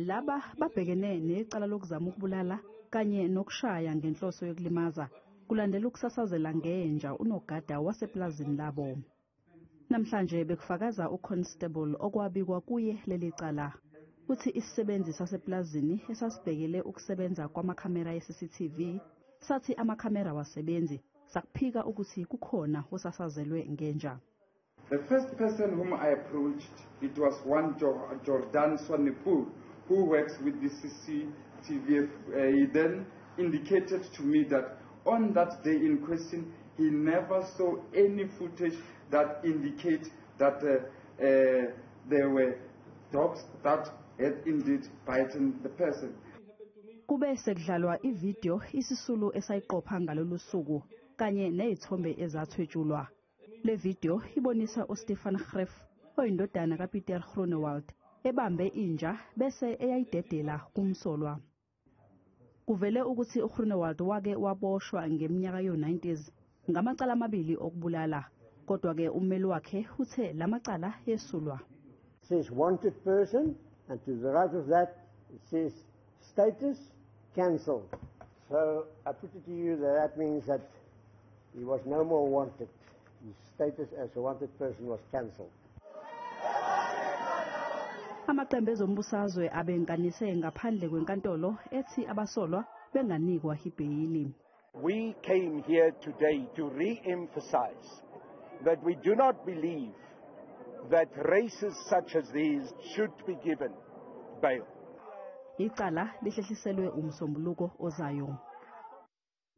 Laba babhekene necala lokuzama ukubulala kanye nokushaya ngenhloso yokulimaza kulandela ukusasazela ngenja unogada wasepulazini labo. Namhlanje bekufakaza uConstable okwabikwa kuye leli cala. Uthi isisebenzi sasepulazini esasibhekele ukusebenza kwamakhamera ye-CCTV sathi amakhamera wasebenzi sakuphika ukuthi kukhona osasazelwe ngenja. The first person whom I approached, it was one Jordan Swanepoel, who works with the CCTV. He then indicated to me that on that day in question, he never saw any footage that indicates that there were dogs that had indeed bitten the person. Kube sekudlalwa ivideo isisulu esayiqopha ngalolu suku kanye nezithombe ezathwetshulwa. Le video ibonisa uStefan Greff oyindodana kaPieter Groenewald ebambe inja bese eyayidedela kumsolwa. Kuvele ukuthi uGroenewald wake waboshwa ngeminyaka yo-90s ngamacala amabili okubulala, kodwa ke ummeli wakhe uthe lamacala yesulwa. Says wanted person, and to the right of that it says status cancelled. So I put it to you that means that he was no more wanted. His status as a wanted person was cancelled. Amaqembu ezombusazwe abenganise ngaphandle kwenkantolo ethi abasolwa benganikwa ibheyili. We came here today to re-emphasize that we do not believe that races such as these should be given bail. Icala lihlehliselwe umsombuluko ozayo.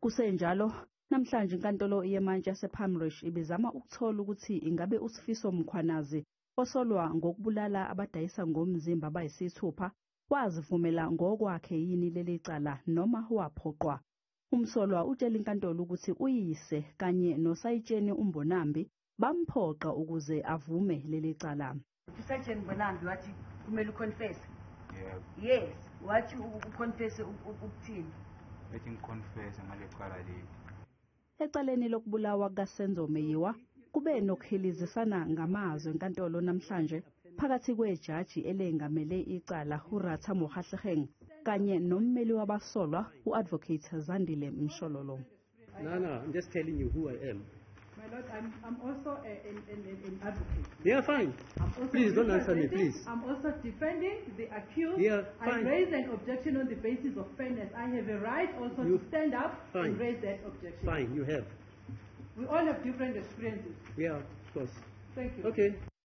Kusenjalo namhlanje inkantolo yemantshi yasePalmresh ibizama ukuthola ukuthi ingabe uSifiso Mkhwanazi osolwa ngokubulala abadayisa ngomzimba abayisithupha wazivumela ngokwakhe yini leli cala noma waphoqwa. Umsolwa utshela inkantolo ukuthi uyise kanye nosayitsheni uMbonambi bamphoqa ukuze avume leli cala. Usayitsheni uMbonambi wathi kumele uconfess. Yes, wathi uconfess ukuthini? Wathi ngiconfess ngale cala leli. Ecaleni lokubulawa kaSenzo Meyiwa kube nokuhilizisana ngamazwi enkantolo namhlanje phakathi kwejaji elengamele icala uRatha Mogahleheng kanye nommeli wabasolwa uadvocate Zandile Mshololo. No, I'm just telling you who I am. My Lord, I'm also an advocate. Yeah, fine. Please don't answer me, please. I'm also defending the accused. Yeah, fine. I raise an objection on the basis of fairness. I have a right also to stand up and raise that objection. Fine, you have. We all have different experiences. Yeah, of course. Thank you. Okay.